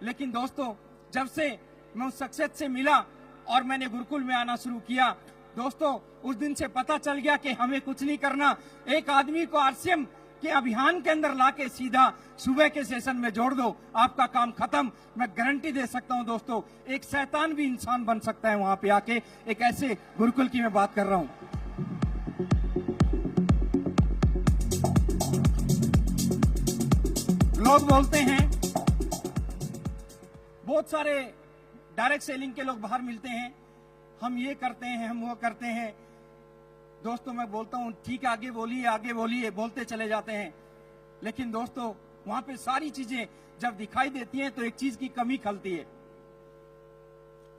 लेकिन दोस्तों, जब से मैं उस शख्सियत से मिला और मैंने गुरुकुल में आना शुरू किया, दोस्तों उस दिन से पता चल गया कि हमें कुछ नहीं करना। एक आदमी को आरसीएम के अभियान के अंदर लाके सीधा सुबह के सेशन में जोड़ दो, आपका काम खत्म। मैं गारंटी दे सकता हूं दोस्तों, एक शैतान भी इंसान बन सकता है वहां पे आके। एक ऐसे गुरुकुल की मैं बात कर रहा हूं। लोग बोलते हैं, बहुत सारे डायरेक्ट सेलिंग के लोग बाहर मिलते हैं, हम ये करते हैं, हम वो करते हैं। दोस्तों मैं बोलता हूं ठीक है, आगे बोलिए, बोलते चले जाते हैं। लेकिन दोस्तों वहां पे सारी चीजें जब दिखाई देती हैं तो एक चीज की कमी खलती है।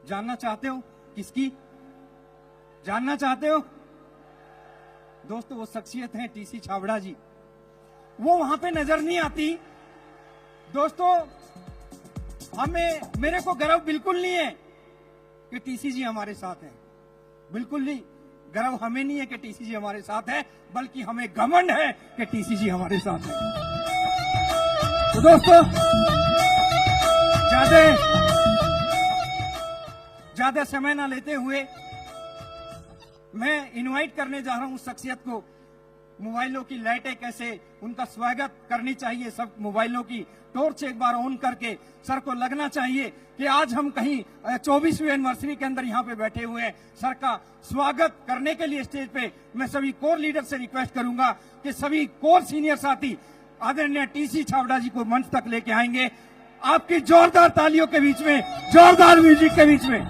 जानना चाहते हो किसकी? जानना चाहते हो दोस्तों? वो शख्सियत है टीसी छाबड़ा जी। वो वहां पे नजर नहीं आती दोस्तों। मेरे को गर्व बिल्कुल नहीं है कि टीसी जी हमारे साथ हैं, बिल्कुल नहीं। गर्व हमें नहीं है कि टीसी जी हमारे साथ है, बल्कि हमें घमंड है कि टीसी जी हमारे साथ है। तो दोस्तों ज्यादा समय ना लेते हुए मैं इनवाइट करने जा रहा हूं उस शख्सियत को। मोबाइलों की लाइटें कैसे उनका स्वागत करनी चाहिए, सब मोबाइलों की टॉर्च एक बार ऑन करके सर को लगना चाहिए कि आज हम कहीं 24वीं एनिवर्सरी के अंदर यहाँ पे बैठे हुए हैं। सर का स्वागत करने के लिए स्टेज पे मैं सभी कोर लीडर से रिक्वेस्ट करूंगा कि सभी कोर सीनियर साथी आदरणीय टीसी छाबड़ा जी को मंच तक लेके आएंगे, आपकी जोरदार तालियों के बीच में, जोरदार म्यूजिक के बीच में।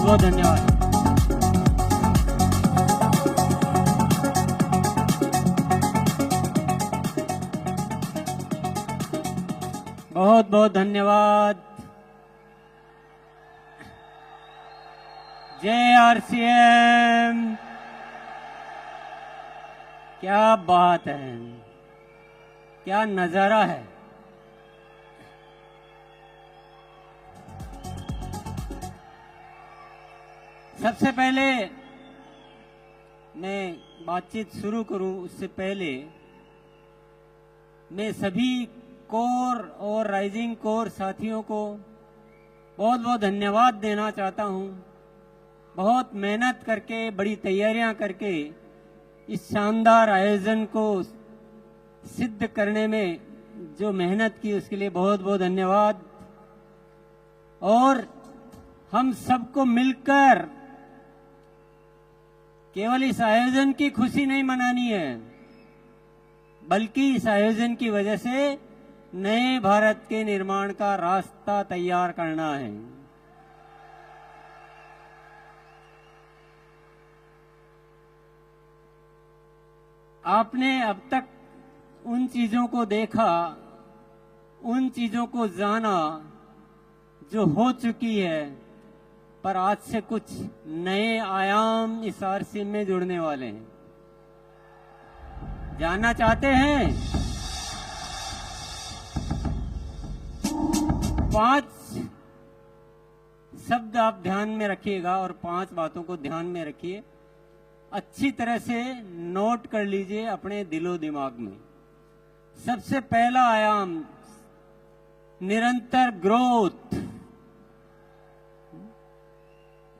बहुत धन्यवाद। बहुत बहुत धन्यवाद। जय आरसीएम। क्या बात है, क्या नजारा है। सबसे पहले मैं बातचीत शुरू करूं उससे पहले मैं सभी कोर और राइजिंग कोर साथियों को बहुत बहुत धन्यवाद देना चाहता हूं। बहुत मेहनत करके, बड़ी तैयारियां करके इस शानदार आयोजन को सिद्ध करने में जो मेहनत की उसके लिए बहुत बहुत धन्यवाद। और हम सबको मिलकर केवल इस आयोजन की खुशी नहीं मनानी है, बल्कि इस आयोजन की वजह से नए भारत के निर्माण का रास्ता तैयार करना है। . आपने अब तक उन चीजों को देखा, उन चीजों को जाना जो हो चुकी है, पर आज से कुछ नए आयाम इस आरसीएम में जुड़ने वाले हैं। जानना चाहते हैं? 5 शब्द आप ध्यान में रखिएगा और 5 बातों को ध्यान में रखिए, अच्छी तरह से नोट कर लीजिए अपने दिलो दिमाग में। सबसे पहला आयाम, निरंतर ग्रोथ।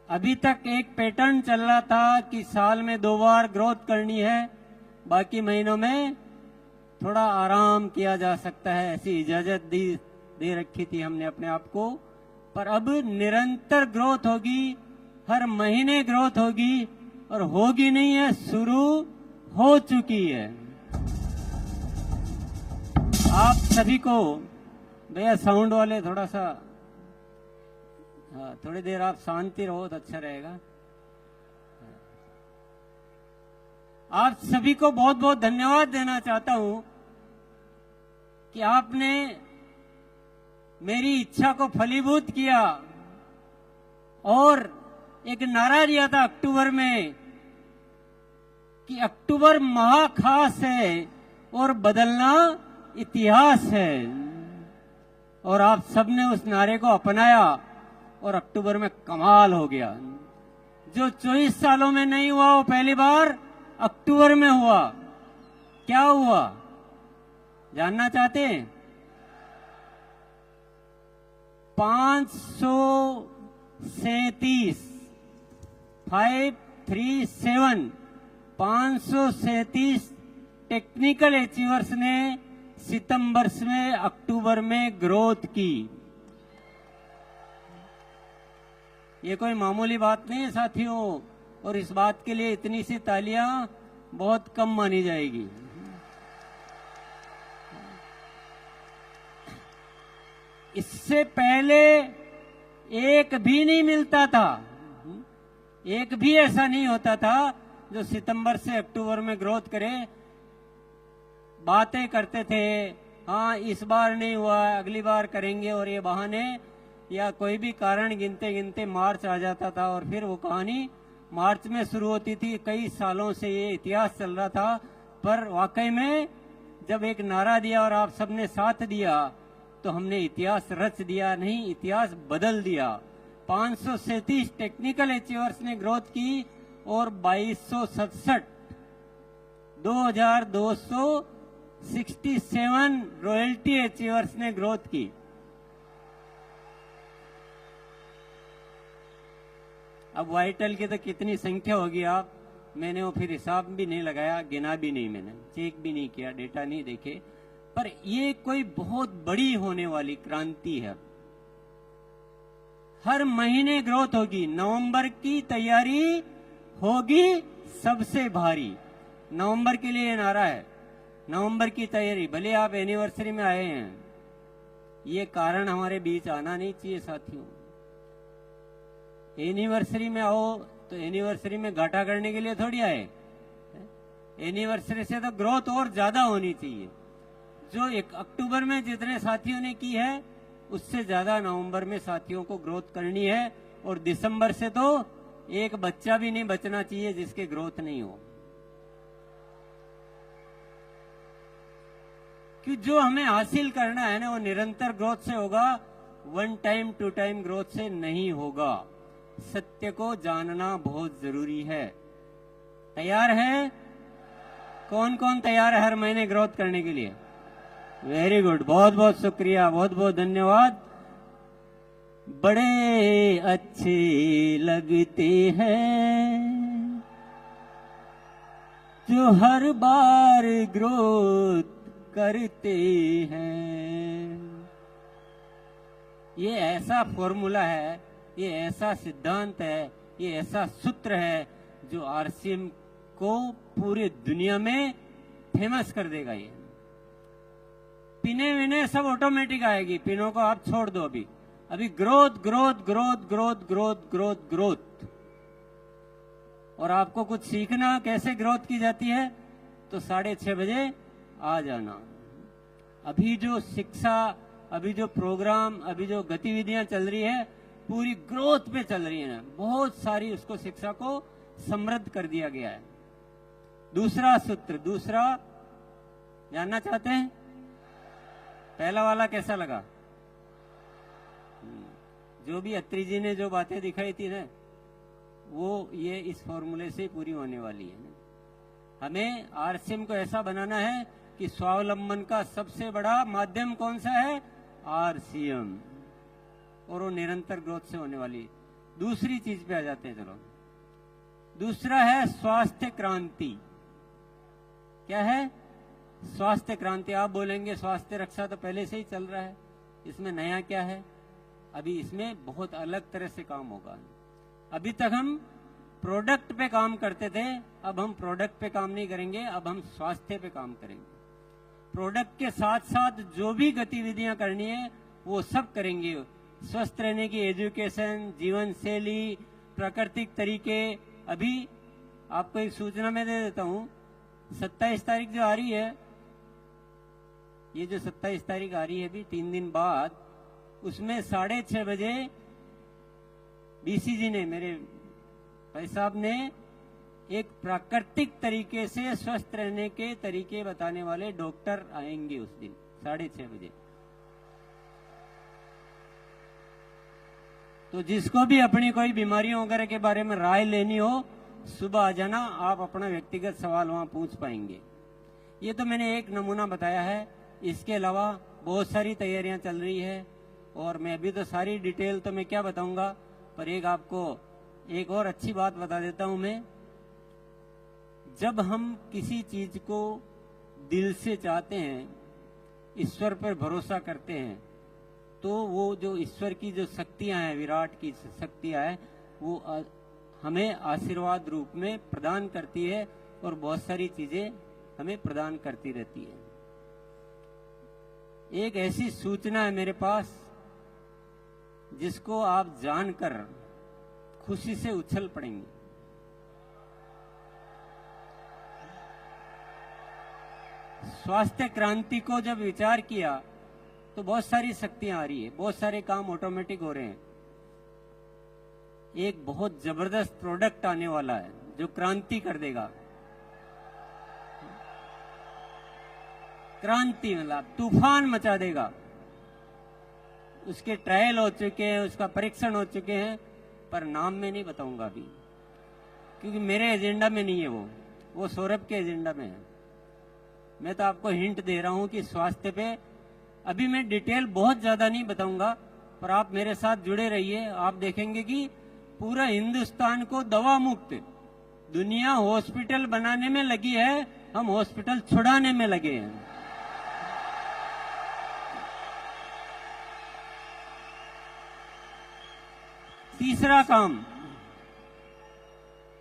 अभी तक एक पैटर्न चल रहा था कि साल में 2 बार ग्रोथ करनी है, बाकी महीनों में थोड़ा आराम किया जा सकता है, ऐसी इजाजत दे रखी थी हमने अपने आप को। पर अब निरंतर ग्रोथ होगी, हर महीने ग्रोथ होगी, और होगी नहीं है, शुरू हो चुकी है। आप सभी को, भैया साउंड वाले थोड़ा सा, हाँ, थोड़ी देर आप शांति रहो तो अच्छा रहेगा। आप सभी को बहुत बहुत धन्यवाद देना चाहता हूं कि आपने मेरी इच्छा को फलीभूत किया और एक नारा दिया था अक्टूबर में कि अक्टूबर महाखास है और बदलना इतिहास है, और आप सबने उस नारे को अपनाया और अक्टूबर में कमाल हो गया। जो 24 सालों में नहीं हुआ वो पहली बार अक्टूबर में हुआ। क्या हुआ जानना चाहते हैं? 537 टेक्निकल अचीवर्स ने सितंबर में अक्टूबर में ग्रोथ की। ये कोई मामूली बात नहीं है साथियों, और इस बात के लिए इतनी सी तालियां बहुत कम मानी जाएगी। इससे पहले एक भी नहीं मिलता था, एक भी ऐसा नहीं होता था जो सितंबर से अक्टूबर में ग्रोथ करे। बातें करते थे, हाँ इस बार नहीं हुआ, अगली बार करेंगे, और ये बहाने या कोई भी कारण गिनते गिनते मार्च आ जाता था और फिर वो कहानी मार्च में शुरू होती थी। कई सालों से ये इतिहास चल रहा था, पर वाकई में जब एक नारा दिया और आप सबने साथ दिया तो हमने इतिहास रच दिया, नहीं इतिहास बदल दिया। 537 टेक्निकल अचीवर्स ने ग्रोथ की और 2267 रॉयल्टी अचीवर्स ने ग्रोथ की। अब वाइटल की तो कितनी संख्या होगी मैंने वो फिर हिसाब भी नहीं लगाया, गिना भी नहीं, मैंने चेक भी नहीं किया, डेटा नहीं देखे, पर ये कोई बहुत बड़ी होने वाली क्रांति है। हर महीने ग्रोथ होगी। नवंबर की तैयारी होगी सबसे भारी। नवंबर के लिए नारा है, नवंबर की तैयारी। भले आप एनिवर्सरी में आए हैं, ये कारण हमारे बीच आना नहीं चाहिए साथियों। एनिवर्सरी में आओ तो एनिवर्सरी में घाटा करने के लिए थोड़ी आए। एनिवर्सरी से तो ग्रोथ और ज्यादा होनी चाहिए। जो 1 अक्टूबर में जितने साथियों ने की है उससे ज्यादा नवंबर में साथियों को ग्रोथ करनी है, और दिसंबर से तो एक बच्चा भी नहीं बचना चाहिए जिसके ग्रोथ नहीं हो। कि जो हमें हासिल करना है ना वो निरंतर ग्रोथ से होगा, 1 टाइम 2 टाइम ग्रोथ से नहीं होगा। सत्य को जानना बहुत जरूरी है। तैयार है? कौन कौन तैयार है हर महीने ग्रोथ करने के लिए? वेरी गुड, बहुत बहुत शुक्रिया, बहुत बहुत धन्यवाद। बड़े अच्छे लगते हैं जो हर बार ग्रोथ करते हैं। ये ऐसा फॉर्मूला है, ये ऐसा सिद्धांत है, ये ऐसा सूत्र है जो आरसीएम को पूरी दुनिया में फेमस कर देगा। ये पिने विने सब ऑटोमेटिक आएगी, पिनों को आप छोड़ दो। अभी growth growth growth growth growth growth growth. और आपको कुछ सीखना कैसे ग्रोथ की जाती है तो 6:30 बजे आ जाना। अभी जो शिक्षा, अभी जो प्रोग्राम, अभी जो गतिविधियां चल रही है पूरी ग्रोथ पे चल रही है, बहुत सारी उसको शिक्षा को समृद्ध कर दिया गया है। दूसरा सूत्र, दूसरा जानना चाहते हैं? पहला वाला कैसा लगा? जो भी अत्री जी ने जो बातें दिखाई थी ना, वो ये इस फॉर्मूले से पूरी होने वाली है। हमें आरसीएम को ऐसा बनाना है कि स्वावलंबन का सबसे बड़ा माध्यम कौन सा है? आरसीएम, और वो निरंतर ग्रोथ से होने वाली। दूसरी चीज पे आ जाते हैं, चलो। दूसरा है स्वास्थ्य क्रांति। क्या है? स्वास्थ्य क्रांति। आप बोलेंगे स्वास्थ्य रक्षा तो पहले से ही चल रहा है, इसमें नया क्या है? अभी इसमें बहुत अलग तरह से काम होगा। अभी तक हम प्रोडक्ट पे काम करते थे, अब हम प्रोडक्ट पे काम नहीं करेंगे, अब हम स्वास्थ्य पे काम करेंगे। प्रोडक्ट के साथ साथ जो भी गतिविधियां करनी है वो सब करेंगे। स्वस्थ रहने की एजुकेशन, जीवन शैली, प्राकृतिक तरीके। अभी आपको एक सूचना मैं दे देता हूं, 27 तारीख जो आ रही है, ये जो 27 तारीख आ रही है अभी 3 दिन बाद, उसमें 6:30 बजे बीसीजी ने, मेरे भाई साहब ने, एक प्राकृतिक तरीके से स्वस्थ रहने के तरीके बताने वाले डॉक्टर आएंगे उस दिन 6:30 बजे। तो जिसको भी अपनी कोई बीमारियों वगैरह के बारे में राय लेनी हो, सुबह आ जाना, आप अपना व्यक्तिगत सवाल वहां पूछ पाएंगे। ये तो मैंने एक नमूना बताया है, इसके अलावा बहुत सारी तैयारियां चल रही है, और मैं अभी तो सारी डिटेल तो मैं क्या बताऊंगा, पर एक आपको एक और अच्छी बात बता देता हूं मैं। जब हम किसी चीज को दिल से चाहते हैं, ईश्वर पर भरोसा करते हैं, तो वो जो ईश्वर की जो शक्तियां हैं, विराट की शक्तियां हैं, वो हमें आशीर्वाद रूप में प्रदान करती है और बहुत सारी चीजें हमें प्रदान करती रहती है। एक ऐसी सूचना है मेरे पास जिसको आप जानकर खुशी से उछल पड़ेंगे। स्वास्थ्य क्रांति को जब विचार किया तो बहुत सारी शक्तियां आ रही है, बहुत सारे काम ऑटोमेटिक हो रहे हैं। एक बहुत जबरदस्त प्रोडक्ट आने वाला है जो क्रांति कर देगा। क्रांति मतलब तूफान मचा देगा। उसके ट्रायल हो चुके हैं, उसका परीक्षण हो चुके हैं, पर नाम में नहीं बताऊंगा अभी, क्योंकि मेरे एजेंडा में नहीं है वो सौरभ के एजेंडा में है। मैं तो आपको हिंट दे रहा हूं कि स्वास्थ्य पे अभी मैं डिटेल बहुत ज्यादा नहीं बताऊंगा, पर आप मेरे साथ जुड़े रहिए। आप देखेंगे कि पूरा हिंदुस्तान को दवा मुक्त, दुनिया हॉस्पिटल बनाने में लगी है, हम हॉस्पिटल छुड़ाने में लगे हैं।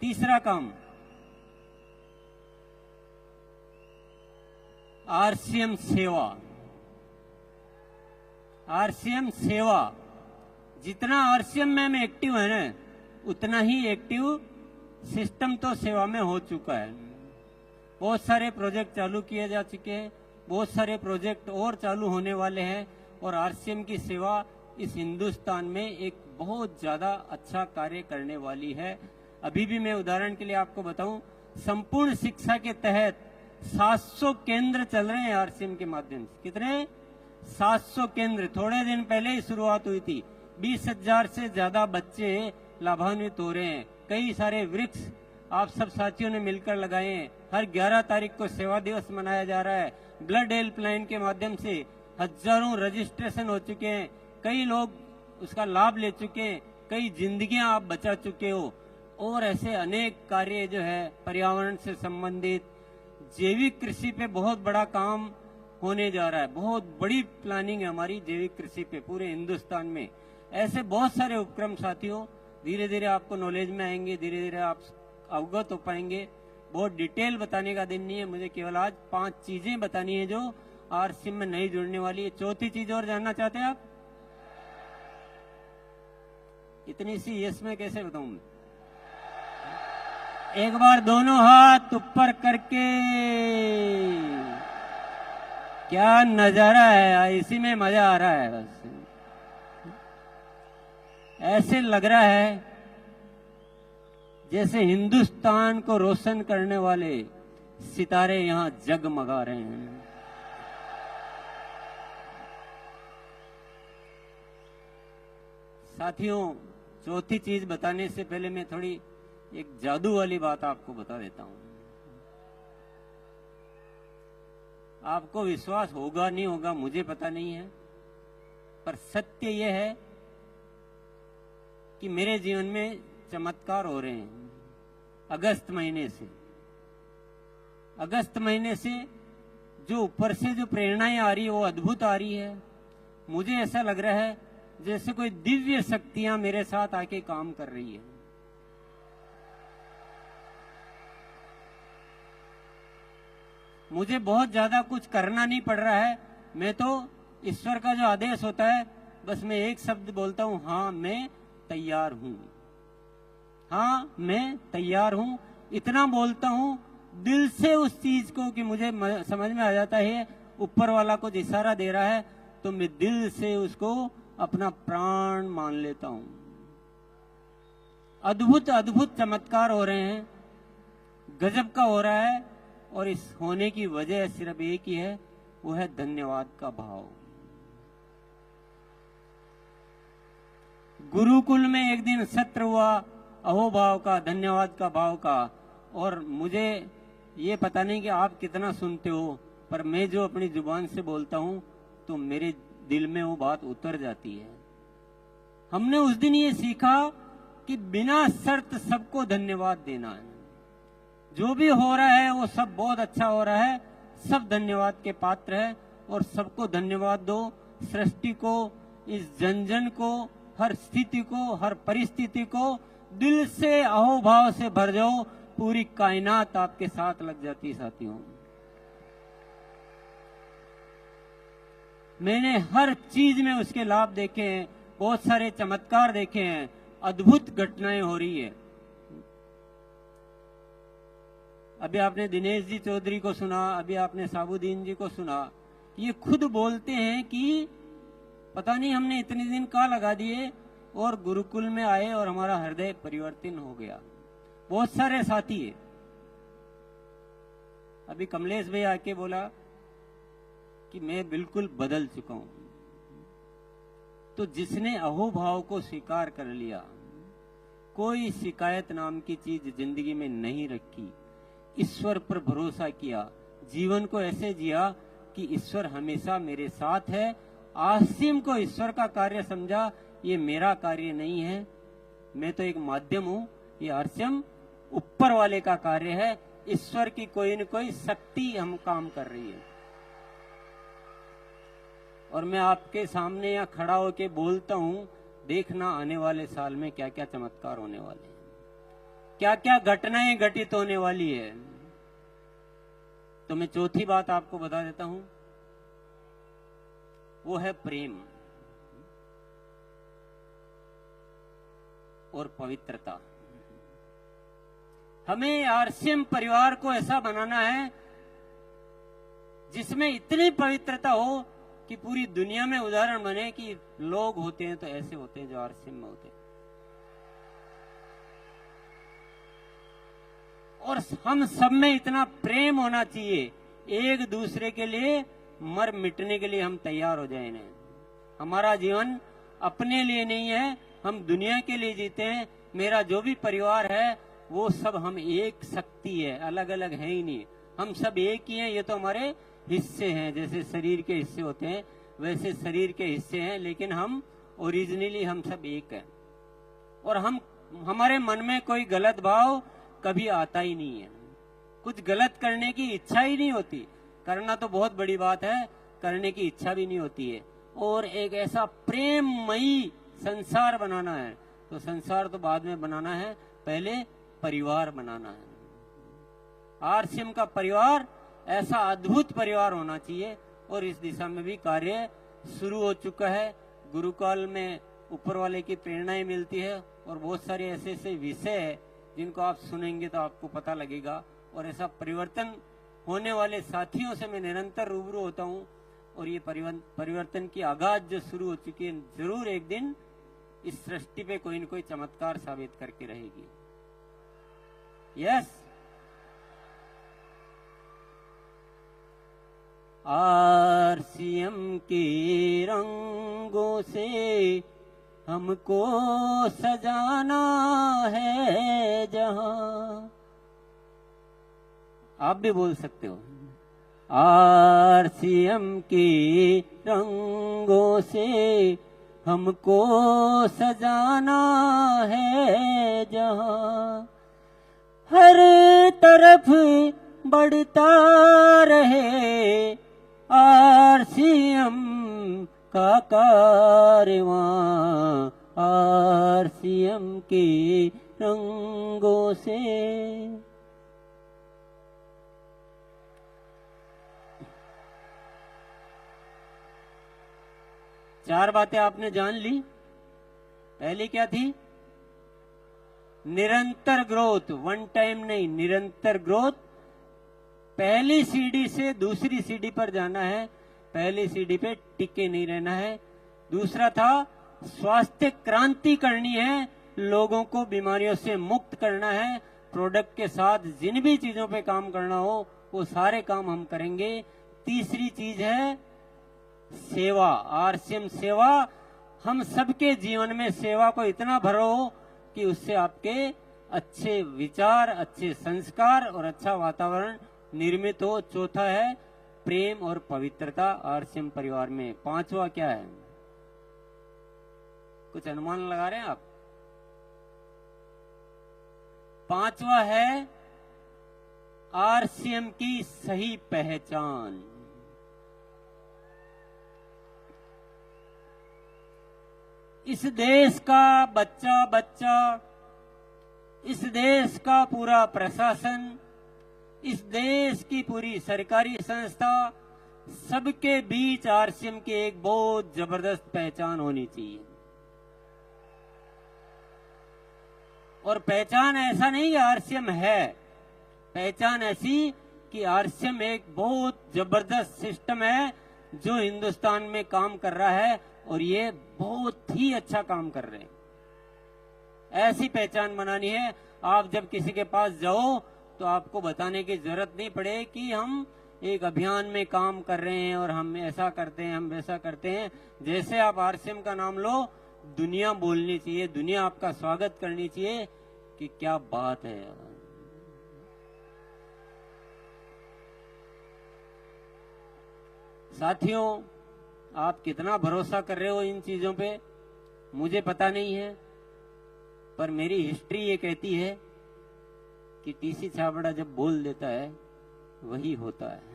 तीसरा काम आरसीएम सेवा। आरसीएम सेवा, जितना आरसीएम में हम एक्टिव है ना, उतना ही एक्टिव सिस्टम तो सेवा में हो चुका है। बहुत सारे प्रोजेक्ट चालू किए जा चुके हैं, बहुत सारे प्रोजेक्ट और चालू होने वाले हैं, और आरसीएम की सेवा इस हिंदुस्तान में एक बहुत ज्यादा अच्छा कार्य करने वाली है। अभी भी मैं उदाहरण के लिए आपको बताऊं, संपूर्ण शिक्षा के तहत 700 केंद्र चल रहे हैं आरसीएम के माध्यम से। कितने? 700 केंद्र। थोड़े दिन पहले ही शुरुआत हुई थी। 20,000 से ज्यादा बच्चे लाभान्वित हो रहे हैं। कई सारे वृक्ष आप सब साथियों ने मिलकर लगाए हैं। हर 11 तारीख को सेवा दिवस मनाया जा रहा है। ब्लड हेल्पलाइन के माध्यम से हजारों रजिस्ट्रेशन हो चुके हैं, कई लोग उसका लाभ ले चुके हैं, कई जिंदगियां आप बचा चुके हो, और ऐसे अनेक कार्य जो है पर्यावरण से संबंधित, जैविक कृषि पे बहुत बड़ा काम होने जा रहा है। बहुत बड़ी प्लानिंग है हमारी जैविक कृषि पे पूरे हिंदुस्तान में। ऐसे बहुत सारे उपक्रम साथियों धीरे धीरे आपको नॉलेज में आएंगे, धीरे धीरे आप अवगत हो पाएंगे। बहुत डिटेल बताने का दिन नहीं है, मुझे केवल आज 5 चीजें बतानी है जो आरसीएम में नहीं जुड़ने वाली है। चौथी चीज और जानना चाहते हैं आप? इतनी सी यस में कैसे बताऊं मैं? एक बार दोनों हाथ ऊपर करके, क्या नजारा है, इसी में मजा आ रहा है। बस ऐसे लग रहा है जैसे हिंदुस्तान को रोशन करने वाले सितारे यहां जगमगा रहे हैं। साथियों, चौथी चीज बताने से पहले मैं थोड़ी एक जादू वाली बात आपको बता देता हूं। आपको विश्वास होगा नहीं होगा मुझे पता नहीं है, पर सत्य यह है कि मेरे जीवन में चमत्कार हो रहे हैं। अगस्त महीने से जो ऊपर से जो प्रेरणाएं आ रही है वो अद्भुत आ रही है। मुझे ऐसा लग रहा है जैसे कोई दिव्य शक्तियां मेरे साथ आके काम कर रही है। मुझे बहुत ज्यादा कुछ करना नहीं पड़ रहा है। मैं तो ईश्वर का जो आदेश होता है बस मैं एक शब्द बोलता हूं, हाँ मैं तैयार हूं, हाँ मैं तैयार हूं। इतना बोलता हूं दिल से उस चीज को कि मुझे समझ में आ जाता है ऊपर वाला कुछ इशारा दे रहा है तो मैं दिल से उसको अपना प्राण मान लेता हूं। अद्भुत अद्भुत चमत्कार हो रहे हैं, गजब का हो रहा है। और इस होने की वजह सिर्फ एक ही है, वो है धन्यवाद का भाव। गुरुकुल में एक दिन सत्र हुआ अहोभाव का, धन्यवाद का भाव का। और मुझे ये पता नहीं कि आप कितना सुनते हो, पर मैं जो अपनी जुबान से बोलता हूं तो मेरे दिल में वो बात उतर जाती है। हमने उस दिन ये सीखा कि बिना शर्त सबको धन्यवाद देना है। जो भी हो रहा है वो सब बहुत अच्छा हो रहा है, सब धन्यवाद के पात्र है और सबको धन्यवाद दो। सृष्टि को, इस जन को, हर स्थिति को, हर परिस्थिति को दिल से अहोभाव से भर जाओ, पूरी कायनात आपके साथ लग जाती है। साथियों, मैंने हर चीज में उसके लाभ देखे हैं, बहुत सारे चमत्कार देखे हैं, अद्भुत घटनाएं हो रही है। अभी आपने दिनेश जी चौधरी को सुना, अभी आपने साबुद्दीन जी को सुना। ये खुद बोलते हैं कि पता नहीं हमने इतने दिन कहाँ लगा दिए और गुरुकुल में आए और हमारा हृदय परिवर्तन हो गया। बहुत सारे साथी है। अभी कमलेश भाई आके बोला कि मैं बिल्कुल बदल चुका हूं। तो जिसने अहोभाव को स्वीकार कर लिया, कोई शिकायत नाम की चीज जिंदगी में नहीं रखी, ईश्वर पर भरोसा किया, जीवन को ऐसे जिया कि ईश्वर हमेशा मेरे साथ है। आसिम को ईश्वर का कार्य समझा, ये मेरा कार्य नहीं है, मैं तो एक माध्यम हूं, ये आसिम ऊपर वाले का कार्य है। ईश्वर की कोई न कोई शक्ति हम काम कर रही है। और मैं आपके सामने यहाँ खड़ा होके बोलता हूं, देखना आने वाले साल में क्या क्या चमत्कार होने वाले हैं, क्या क्या घटनाएं घटित होने वाली है। तो मैं चौथी बात आपको बता देता हूं, वो है प्रेम और पवित्रता। हमें आरसीएम परिवार को ऐसा बनाना है जिसमें इतनी पवित्रता हो कि पूरी दुनिया में उदाहरण बने कि लोग होते हैं तो ऐसे होते हैं जो आरसीएम में होते हैं। और हम सब में इतना प्रेम होना चाहिए, एक दूसरे के लिए मर मिटने के लिए हम तैयार हो जाए। हमारा जीवन अपने लिए नहीं है, हम दुनिया के लिए जीते हैं। मेरा जो भी परिवार है वो सब हम एक शक्ति है, अलग अलग है ही नहीं, हम सब एक ही हैं। ये तो हमारे हिस्से हैं, जैसे शरीर के हिस्से होते हैं वैसे शरीर के हिस्से हैं, लेकिन हम ओरिजिनली हम सब एक हैं। और हम हमारे मन में कोई गलत भाव कभी आता ही नहीं है, कुछ गलत करने की इच्छा ही नहीं होती। करना तो बहुत बड़ी बात है, करने की इच्छा भी नहीं होती है। और एक ऐसा प्रेममयी संसार बनाना है, तो संसार तो बाद में बनाना है, पहले परिवार बनाना है। आरसीएम का परिवार ऐसा अद्भुत परिवार होना चाहिए और इस दिशा में भी कार्य शुरू हो चुका है। गुरुकाल में ऊपर वाले की प्रेरणाएं मिलती है और बहुत सारे ऐसे ऐसे विषय है जिनको आप सुनेंगे तो आपको पता लगेगा। और ऐसा परिवर्तन होने वाले साथियों से मैं निरंतर रूबरू होता हूँ, और ये परिवर्तन की आगाज जो शुरू हो चुकी है, जरूर एक दिन इस सृष्टि पे कोई न कोई चमत्कार साबित करके रहेगी। यस, आरसीएम के रंगों से हमको सजाना है जहां। आप भी बोल सकते हो, आरसीएम के रंगों से हमको सजाना है जहां, हर तरफ बढ़ता रहे आरसीएम का कारवां, आरसीएम के रंगों से। चार बातें आपने जान ली। पहली क्या थी? निरंतर ग्रोथ, वन टाइम नहीं, निरंतर ग्रोथ। पहली सीढ़ी से दूसरी सीढ़ी पर जाना है, पहली सीढ़ी पे टिके नहीं रहना है। दूसरा था स्वास्थ्य क्रांति करनी है, लोगों को बीमारियों से मुक्त करना है। प्रोडक्ट के साथ जिन भी चीजों पे काम करना हो वो सारे काम हम करेंगे। तीसरी चीज है सेवा, आरसीएम सेवा। हम सबके जीवन में सेवा को इतना भरो कि उससे आपके अच्छे विचार, अच्छे संस्कार और अच्छा वातावरण निर्मित हो। चौथा है प्रेम और पवित्रता आरसीएम परिवार में। पांचवा क्या है? कुछ अनुमान लगा रहे हैं आप? पांचवा है आरसीएम की सही पहचान। इस देश का बच्चा, इस देश का पूरा प्रशासन, इस देश की पूरी सरकारी संस्था, सबके बीच आरसीएम की एक बहुत जबरदस्त पहचान होनी चाहिए। और पहचान ऐसा नहीं कि आरसीएम है, पहचान ऐसी कि आरसीएम एक बहुत जबरदस्त सिस्टम है जो हिंदुस्तान में काम कर रहा है, और ये बहुत ही अच्छा काम कर रहे हैं। ऐसी पहचान बनानी है। आप जब किसी के पास जाओ तो आपको बताने की जरूरत नहीं पड़े कि हम एक अभियान में काम कर रहे हैं और हम ऐसा करते हैं, हम वैसा करते हैं। जैसे आप आरसीएम का नाम लो, दुनिया बोलनी चाहिए, दुनिया आपका स्वागत करनी चाहिए कि क्या बात है। साथियों, आप कितना भरोसा कर रहे हो इन चीजों पे मुझे पता नहीं है, पर मेरी हिस्ट्री ये कहती है कि टीसी छाबड़ा जब बोल देता है वही होता है।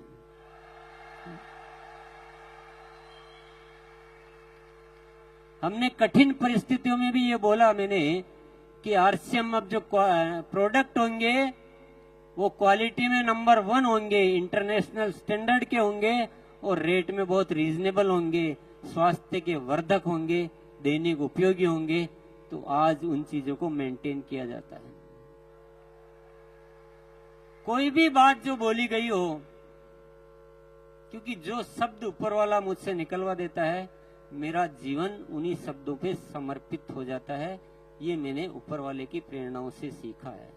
हमने कठिन परिस्थितियों में भी ये बोला मैंने कि आरसीएम अब जो प्रोडक्ट होंगे वो क्वालिटी में नंबर 1 होंगे, इंटरनेशनल स्टैंडर्ड के होंगे और रेट में बहुत रीजनेबल होंगे, स्वास्थ्य के वर्धक होंगे, दैनिक उपयोगी होंगे। तो आज उन चीजों को मेंटेन किया जाता है। कोई भी बात जो बोली गई हो, क्योंकि जो शब्द ऊपर वाला मुझसे निकलवा देता है, मेरा जीवन उन्हीं शब्दों पे समर्पित हो जाता है। ये मैंने ऊपर वाले की प्रेरणाओं से सीखा है।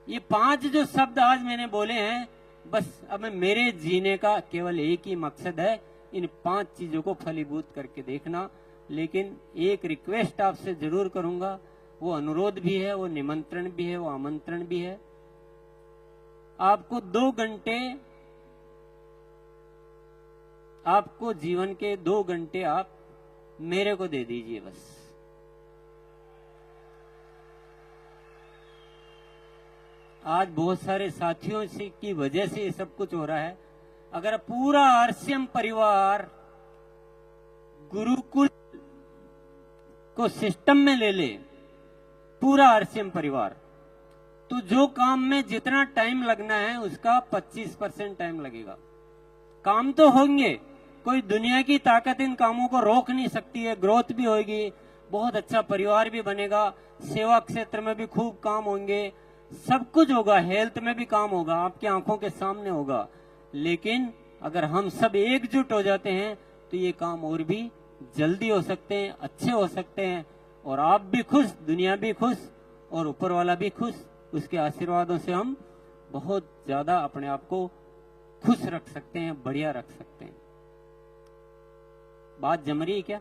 ये 5 जो शब्द आज मैंने बोले हैं, बस अब मेरे जीने का केवल एक ही मकसद है, इन 5 चीजों को फलीभूत करके देखना। लेकिन एक रिक्वेस्ट आपसे जरूर करूंगा, वो अनुरोध भी है, वो निमंत्रण भी है, वो आमंत्रण भी है। आपको 2 घंटे, आपको जीवन के 2 घंटे आप मेरे को दे दीजिए बस। आज बहुत सारे साथियों से की वजह से ये सब कुछ हो रहा है। अगर पूरा आरसीएम परिवार गुरुकुल को सिस्टम में ले ले, पूरा आरसीएम परिवार, तो जो काम में जितना टाइम लगना है उसका 25% टाइम लगेगा। काम तो होंगे, कोई दुनिया की ताकत इन कामों को रोक नहीं सकती है। ग्रोथ भी होगी, बहुत अच्छा परिवार भी बनेगा, सेवा क्षेत्र में भी खूब काम होंगे, सब कुछ होगा, हेल्थ में भी काम होगा, आपकी आंखों के सामने होगा। लेकिन अगर हम सब एकजुट हो जाते हैं तो ये काम और भी जल्दी हो सकते हैं, अच्छे हो सकते हैं, और आप भी खुश, दुनिया भी खुश, और ऊपर वाला भी खुश। उसके आशीर्वादों से हम बहुत ज्यादा अपने आप को खुश रख सकते हैं, बढ़िया रख सकते हैं। बात जम रही है क्या?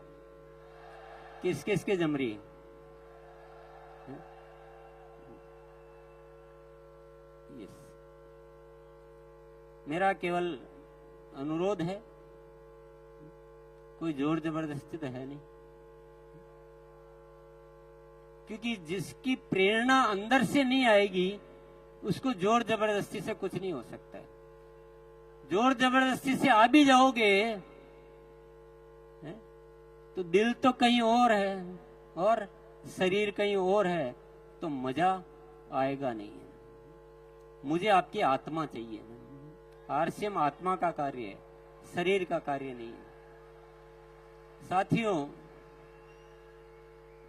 किस किस के जम रही है? यस, मेरा केवल अनुरोध है, कोई जोर जबरदस्ती तो है नहीं, क्योंकि जिसकी प्रेरणा अंदर से नहीं आएगी उसको जोर जबरदस्ती से कुछ नहीं हो सकता है। जोर जबरदस्ती से आ भी जाओगे तो दिल तो कहीं और है और शरीर कहीं और है, तो मजा आएगा नहीं है। मुझे आपकी आत्मा चाहिए। आरसीएम आत्मा का कार्य है, शरीर का कार्य नहीं है। साथियों,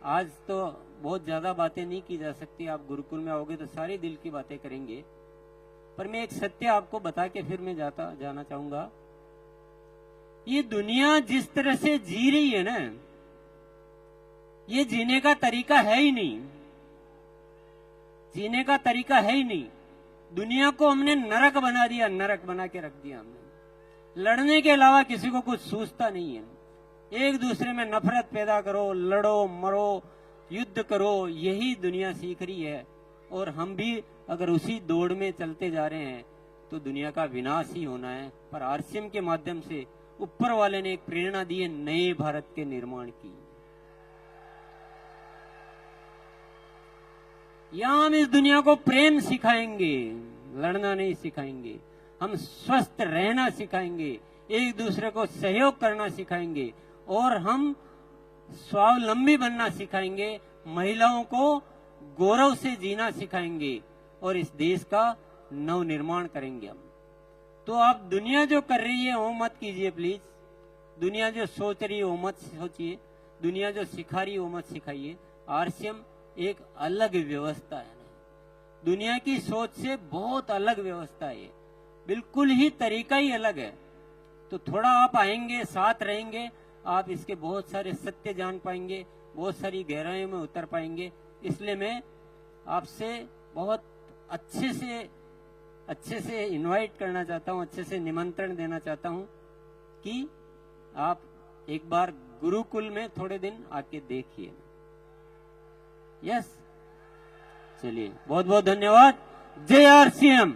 आज तो बहुत ज्यादा बातें नहीं की जा सकती, आप गुरुकुल में आओगे तो सारी दिल की बातें करेंगे, पर मैं एक सत्य आपको बता के फिर मैं जाना चाहूंगा। ये दुनिया जिस तरह से जी रही है ना, ये जीने का तरीका है ही नहीं, जीने का तरीका है ही नहीं। दुनिया को हमने नरक बना दिया, नरक बना के रख दिया हमने। लड़ने के अलावा किसी को कुछ सूझता नहीं है। एक दूसरे में नफरत पैदा करो, लड़ो, मरो, युद्ध करो, यही दुनिया सीख रही है। और हम भी अगर उसी दौड़ में चलते जा रहे हैं तो दुनिया का विनाश ही होना है। पर आरसीएम के माध्यम से ऊपर वाले ने एक प्रेरणा दी है नए भारत के निर्माण की। यहां हम इस दुनिया को प्रेम सिखाएंगे, लड़ना नहीं सिखाएंगे। हम स्वस्थ रहना सिखाएंगे, एक दूसरे को सहयोग करना सिखाएंगे, और हम स्वावलंबी बनना सिखाएंगे, महिलाओं को गौरव से जीना सिखाएंगे, और इस देश का नव निर्माण करेंगे हम। तो आप दुनिया जो कर रही है वो मत कीजिए प्लीज। दुनिया जो सोच रही है वो मत सोचिए, दुनिया जो सिखा रही है वो मत सिखाइए। आरसीएम एक अलग व्यवस्था है, दुनिया की सोच से बहुत अलग व्यवस्था है, बिल्कुल ही तरीका ही अलग है। तो थोड़ा आप आएंगे, साथ रहेंगे, आप इसके बहुत सारे सत्य जान पाएंगे, बहुत सारी गहराइयों में उतर पाएंगे। इसलिए मैं आपसे बहुत अच्छे से इनवाइट करना चाहता हूं, अच्छे से निमंत्रण देना चाहता हूं कि आप एक बार गुरुकुल में थोड़े दिन आके देखिए। यस, चलिए, बहुत बहुत धन्यवाद। जय आरसीएम।